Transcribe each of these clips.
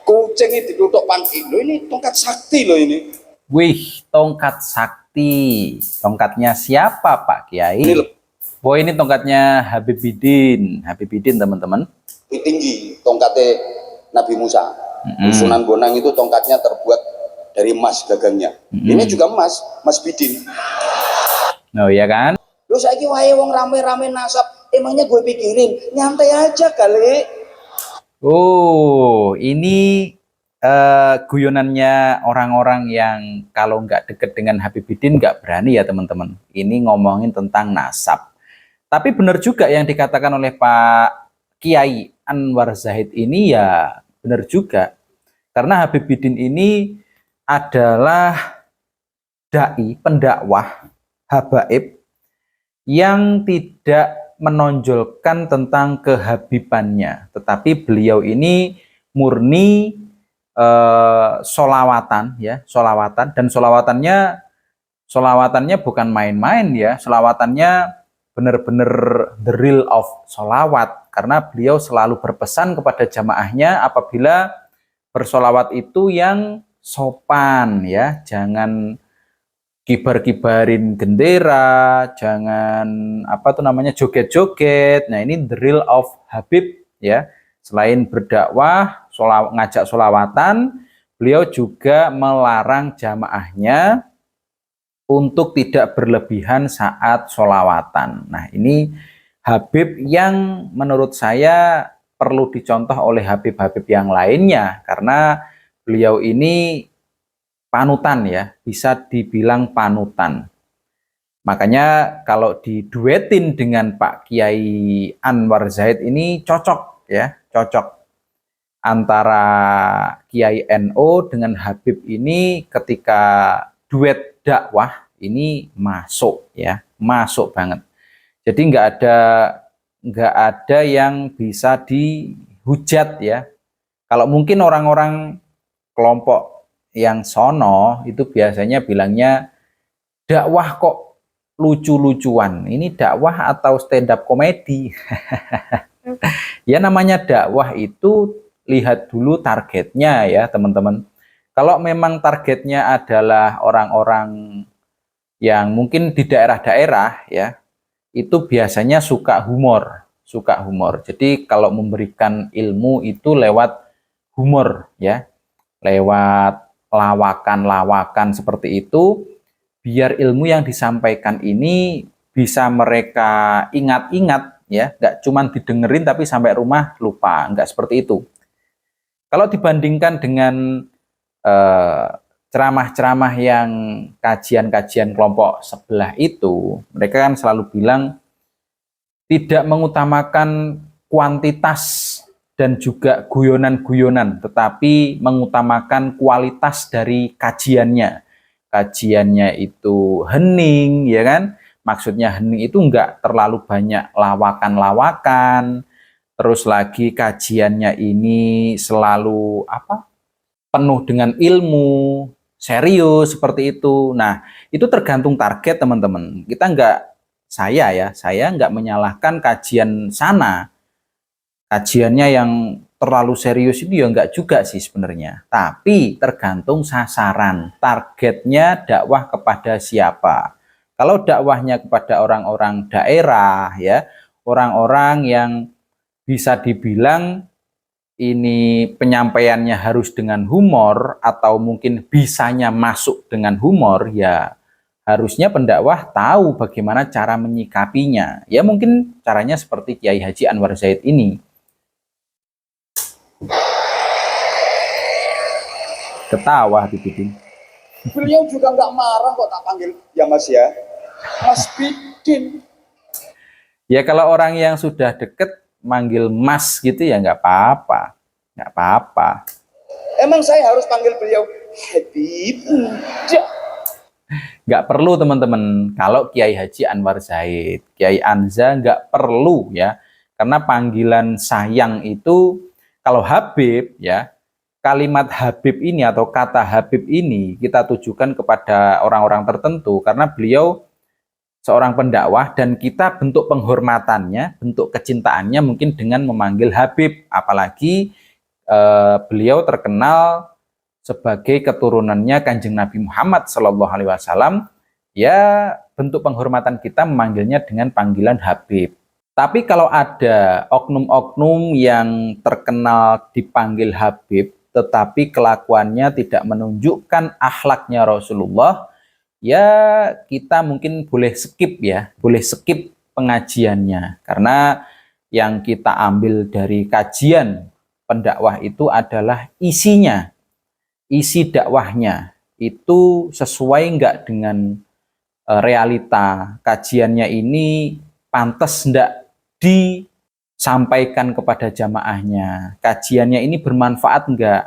Kucing ini ditutup panci. Loh, ini tongkat sakti loh ini. Wih, tongkat sakti. Tongkatnya siapa Pak Kiai? Ini loh. Oh, ini tongkatnya Habibidin. Habibidin teman-teman. Tinggi tongkatnya Nabi Musa. Sunan Bonang itu tongkatnya terbuat dari emas gagangnya. Ini juga emas, Mas Bidin. Oh iya kan? Lu saiki wae wong rame-rame nasab, emangnya gue pikirin nyantai aja kali. Oh, ini guyonannya orang-orang yang kalau nggak deket dengan Habibidin nggak berani ya teman-teman. Ini ngomongin tentang nasab. Tapi benar juga yang dikatakan oleh Pak Kiai Anwar Zahid ini ya benar juga. Karena Habibidin ini adalah dai, pendakwah, habaib yang tidak menonjolkan tentang kehabibannya. Tetapi beliau ini murni solawatan ya, solawatan, dan solawatannya bukan main-main ya, solawatannya benar-benar the real of solawat, karena beliau selalu berpesan kepada jamaahnya apabila bersolawat itu yang sopan ya, jangan kibar-kibarin gendera, jangan joget-joget. Nah, ini the real of Habib ya. Selain berdakwah, ngajak solawatan, beliau juga melarang jamaahnya untuk tidak berlebihan saat solawatan. Nah, ini Habib yang menurut saya perlu dicontoh oleh Habib-Habib yang lainnya, karena beliau ini panutan ya, bisa dibilang panutan. Makanya kalau diduetin dengan Pak Kiai Anwar Zahid ini cocok ya, cocok. Antara Kiai NO dengan Habib ini ketika duet dakwah ini masuk ya, masuk banget. Jadi nggak ada yang bisa dihujat ya. Kalau mungkin orang-orang kelompok yang sono itu biasanya bilangnya dakwah kok lucu-lucuan. Ini dakwah atau stand up komedi? Ya namanya dakwah itu lihat dulu targetnya ya teman-teman. Kalau memang targetnya adalah orang-orang yang mungkin di daerah-daerah ya, itu biasanya suka humor, suka humor. Jadi kalau memberikan ilmu itu lewat humor ya, lewat lawakan-lawakan seperti itu, biar ilmu yang disampaikan ini bisa mereka ingat-ingat ya, nggak cuma didengerin tapi sampai rumah lupa, nggak seperti itu. Kalau dibandingkan dengan ceramah-ceramah yang kajian-kajian kelompok sebelah itu, mereka kan selalu bilang tidak mengutamakan kuantitas dan juga guyonan-guyonan, tetapi mengutamakan kualitas dari kajiannya. Kajiannya itu hening, ya kan? Maksudnya hening itu enggak terlalu banyak lawakan-lawakan. Terus lagi kajiannya ini selalu penuh dengan ilmu, serius seperti itu. Nah, itu tergantung target teman-teman. Saya enggak menyalahkan kajian sana. Kajiannya yang terlalu serius itu ya enggak juga sih sebenarnya. Tapi tergantung sasaran, targetnya dakwah kepada siapa. Kalau dakwahnya kepada orang-orang daerah ya, orang-orang yang bisa dibilang ini penyampaiannya harus dengan humor atau mungkin bisanya masuk dengan humor, ya harusnya pendakwah tahu bagaimana cara menyikapinya. Ya mungkin caranya seperti Kiai Haji Anwar Zahid ini. Ketawa Bidin. Beliau juga nggak marah kok tak panggil ya Mas ya, Mas Bidin. Ya kalau orang yang sudah deket manggil Mas gitu ya nggak apa-apa, nggak apa-apa. Emang saya harus panggil beliau Habib? Nggak perlu teman-teman. Kalau Kiai Haji Anwar Zahid, Kiai Anza nggak perlu ya, karena panggilan sayang itu kalau Habib ya, kalimat Habib ini atau kata Habib ini kita tujukan kepada orang-orang tertentu karena beliau seorang pendakwah dan kita bentuk penghormatannya, bentuk kecintaannya mungkin dengan memanggil Habib, apalagi beliau terkenal sebagai keturunannya Kanjeng Nabi Muhammad Shallallahu Alaihi Wasallam, ya bentuk penghormatan kita memanggilnya dengan panggilan Habib. Tapi kalau ada oknum-oknum yang terkenal dipanggil Habib, tetapi kelakuannya tidak menunjukkan akhlaknya Rasulullah, ya kita mungkin boleh skip ya, boleh skip pengajiannya. Karena yang kita ambil dari kajian pendakwah itu adalah isinya, isi dakwahnya itu sesuai nggak dengan realita kajiannya ini, pantas nggak disampaikan kepada jamaahnya, kajiannya ini bermanfaat nggak.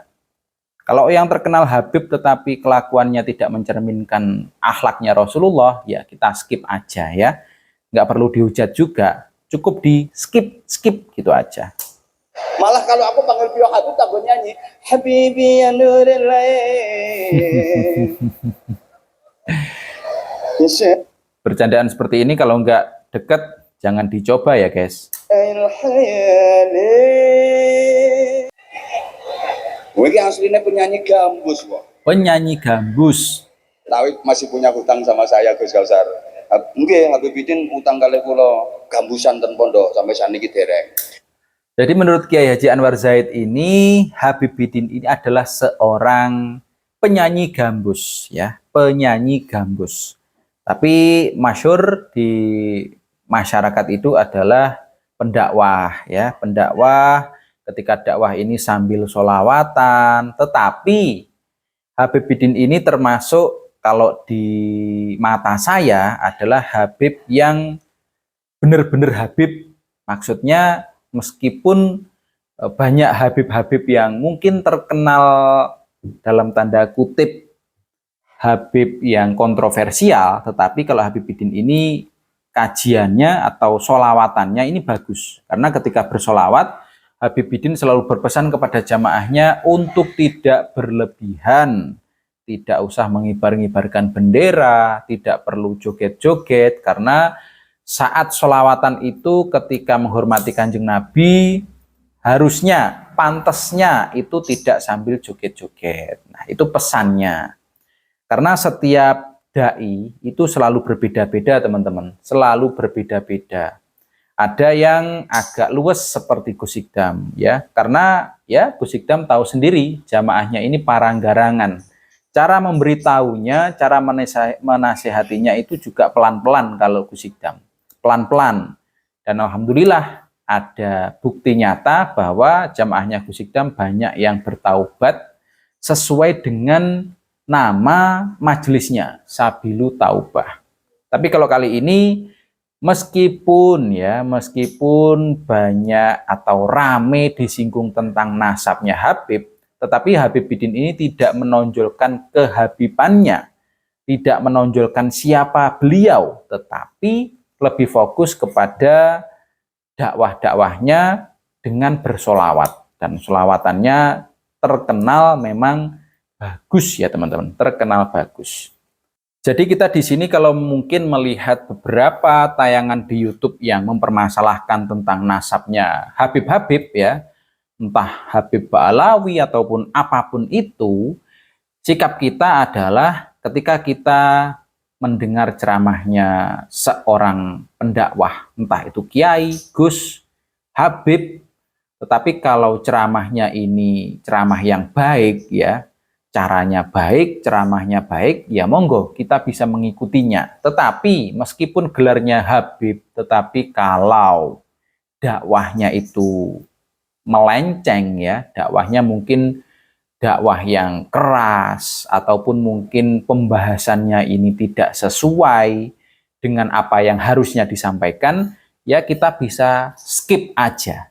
Kalau yang terkenal Habib tetapi kelakuannya tidak mencerminkan akhlaknya Rasulullah, ya kita skip aja ya. Nggak perlu dihujat juga, cukup di skip gitu aja. Malah kalau aku panggil beliau Habib, takut nyanyi Habibi ya nuril lain. Bercandaan seperti ini kalau nggak deket, jangan dicoba ya guys. Gue aslinya penyanyi gambus kok. Penyanyi gambus. Tapi masih punya hutang sama saya Gus Kausar. Nggih, Habibidin utang kali kula gambusan ten pondok sampai saniki dereng. Jadi menurut Kiai Haji Anwar Zaid ini, Habibidin ini adalah seorang penyanyi gambus ya, penyanyi gambus. Tapi masyhur di masyarakat itu adalah pendakwah ya, pendakwah. Ketika dakwah ini sambil sholawatan, tetapi Habibidin ini termasuk kalau di mata saya adalah Habib yang benar-benar Habib. Maksudnya meskipun banyak Habib-Habib yang mungkin terkenal dalam tanda kutip Habib yang kontroversial, tetapi kalau Habibidin ini kajiannya atau sholawatannya ini bagus. Karena ketika bersolawat, Habibidin selalu berpesan kepada jamaahnya untuk tidak berlebihan, tidak usah mengibar-ngibarkan bendera, tidak perlu joget-joget, karena saat sholawatan itu ketika menghormati Kanjeng Nabi, harusnya, pantasnya itu tidak sambil joget-joget. Nah, itu pesannya. Karena setiap dai itu selalu berbeda-beda teman-teman, selalu berbeda-beda. Ada yang agak luwes seperti Gus Ikdam ya, karena ya Gus Ikdam tahu sendiri jamaahnya ini paranggarangan. Cara memberitahunya, cara menasehatinya itu juga pelan-pelan kalau Gus Ikdam. Pelan-pelan. Dan alhamdulillah ada bukti nyata bahwa jamaahnya Gus Ikdam banyak yang bertaubat sesuai dengan nama majelisnya, Sabilu Taubah. Tapi kalau kali ini meskipun banyak atau rame disinggung tentang nasabnya Habib, tetapi Habibidin ini tidak menonjolkan kehabibannya, tidak menonjolkan siapa beliau, tetapi lebih fokus kepada dakwah-dakwahnya dengan bersolawat. Dan solawatannya terkenal memang bagus ya teman-teman, terkenal bagus. Jadi kita di sini kalau mungkin melihat beberapa tayangan di YouTube yang mempermasalahkan tentang nasabnya Habib-Habib ya, entah Habib Ba'alawi ataupun apapun itu, sikap kita adalah ketika kita mendengar ceramahnya seorang pendakwah, entah itu kiai, gus, Habib, tetapi kalau ceramahnya ini ceramah yang baik ya, caranya baik, ceramahnya baik, ya monggo kita bisa mengikutinya. Tetapi meskipun gelarnya Habib, tetapi kalau dakwahnya itu melenceng ya, dakwahnya mungkin dakwah yang keras ataupun mungkin pembahasannya ini tidak sesuai dengan apa yang harusnya disampaikan, ya kita bisa skip aja.